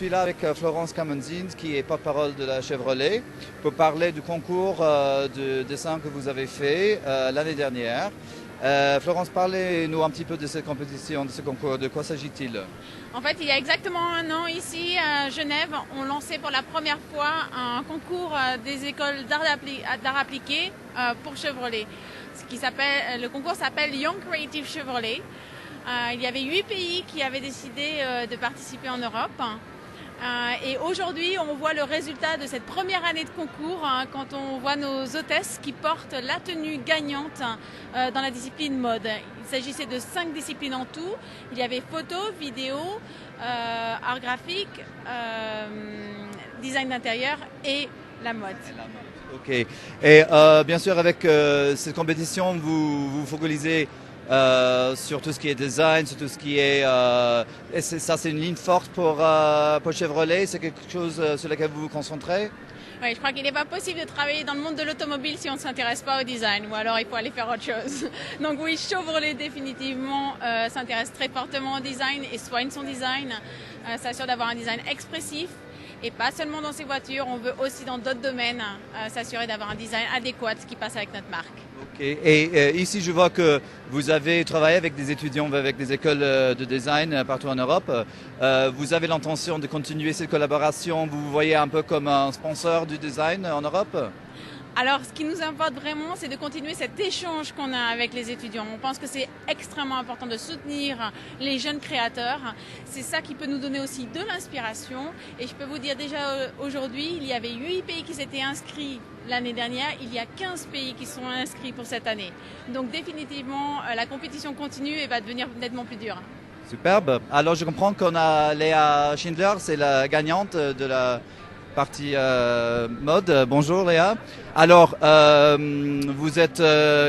suis là avec Florence Kamanzin, qui est porte-parole de la Chevrolet, pour parler du concours de dessin que vous avez fait l'année dernière. Florence, parlez-nous un petit peu de cette compétition, de ce concours. De quoi s'agit-il? En fait, il y a exactement un an, ici à Genève, on lançait pour la première fois un concours des écoles d'art appliqué pour Chevrolet. Le concours s'appelle Young Creative Chevrolet. Il y avait 8 pays qui avaient décidé de participer en Europe. Et aujourd'hui, on voit le résultat de cette première année de concours quand on voit nos hôtesses qui portent la tenue gagnante dans la discipline mode. Il s'agissait de 5 disciplines en tout. Il y avait photo, vidéo, art graphique, design d'intérieur et la mode. Ok. Et bien sûr, avec cette compétition, vous focalisez sur tout ce qui est design, sur tout ce qui est... ça, c'est une ligne forte pour Chevrolet. C'est quelque chose sur lequel vous vous concentrez? Oui, je crois qu'il n'est pas possible de travailler dans le monde de l'automobile si on ne s'intéresse pas au design, ou alors il faut aller faire autre chose. Donc oui, Chevrolet définitivement s'intéresse très fortement au design et soigne son design, s'assure d'avoir un design expressif. Et pas seulement dans ses voitures, on veut aussi dans d'autres domaines s'assurer d'avoir un design adéquat qui passe avec notre marque. Ok. Et ici, je vois que vous avez travaillé avec des étudiants, avec des écoles de design partout en Europe. Vous avez l'intention de continuer cette collaboration? Vous vous voyez un peu comme un sponsor du design en Europe? Alors, ce qui nous importe vraiment, c'est de continuer cet échange qu'on a avec les étudiants. On pense que c'est extrêmement important de soutenir les jeunes créateurs. C'est ça qui peut nous donner aussi de l'inspiration. Et je peux vous dire déjà aujourd'hui, il y avait 8 pays qui s'étaient inscrits l'année dernière. Il y a 15 pays qui sont inscrits pour cette année. Donc définitivement, la compétition continue et va devenir nettement plus dure. Superbe. Alors, je comprends qu'on a Léa Schindler, c'est la gagnante de la partie mode. Bonjour Léa. Alors, vous êtes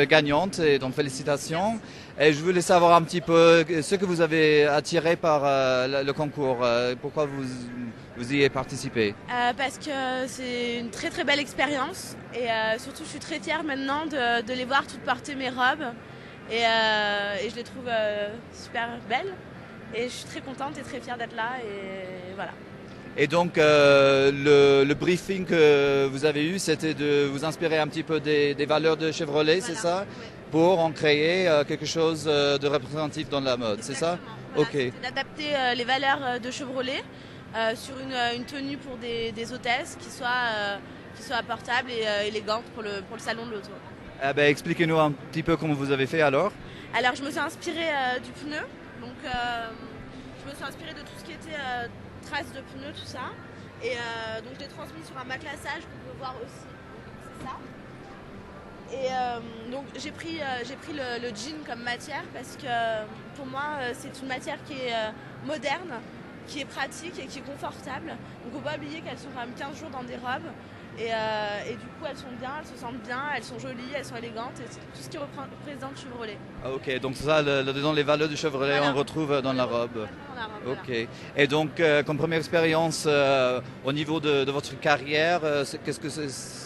gagnante et donc félicitations. Et je voulais savoir un petit peu ce que vous avez attiré par le concours. Pourquoi vous y avez participé? Parce que c'est une très très belle expérience et surtout je suis très fière maintenant de les voir toutes porter mes robes et je les trouve super belles et je suis très contente et très fière d'être là et voilà. Et donc, le briefing que vous avez eu, c'était de vous inspirer un petit peu des valeurs de Chevrolet, voilà, c'est ça? Oui. Pour en créer quelque chose de représentatif dans la mode, c'est ça? Voilà, ok. D'adapter les valeurs de Chevrolet sur une tenue pour des hôtesses qui soit portable et élégante pour le salon de l'auto. Expliquez-nous un petit peu comment vous avez fait alors. Alors, je me suis inspirée du pneu. Donc, je me suis inspirée de tout ce qui était... traces de pneus, tout ça. Et donc je l'ai transmis sur un maclassage qu'on peut voir aussi. C'est ça. Et donc j'ai pris le jean comme matière parce que pour moi c'est une matière qui est moderne, qui est pratique et qui est confortable. Donc il ne faut pas oublier qu'elles sont quand même 15 jours dans des robes. Et du coup elles sont bien, elles se sentent bien, elles sont jolies, elles sont élégantes et c'est tout ce qui représente Chevrolet. Ah, ok, donc c'est ça, dans les valeurs de Chevrolet, voilà, on retrouve dans la robe. Dans la robe. Ok. Voilà. Et donc comme première expérience au niveau de votre carrière,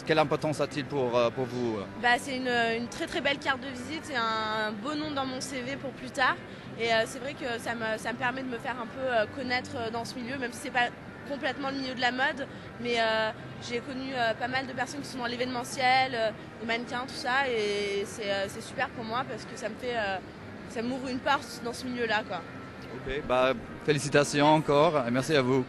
quelle importance a-t-il pour vous? C'est une très très belle carte de visite et un beau nom dans mon CV pour plus tard. Et c'est vrai que ça me permet de me faire un peu connaître dans ce milieu, même si c'est pas complètement le milieu de la mode, mais j'ai connu pas mal de personnes qui sont dans l'événementiel, des mannequins, tout ça, et c'est super pour moi parce que ça m'ouvre une porte dans ce milieu-là, quoi. Ok, félicitations encore et merci à vous.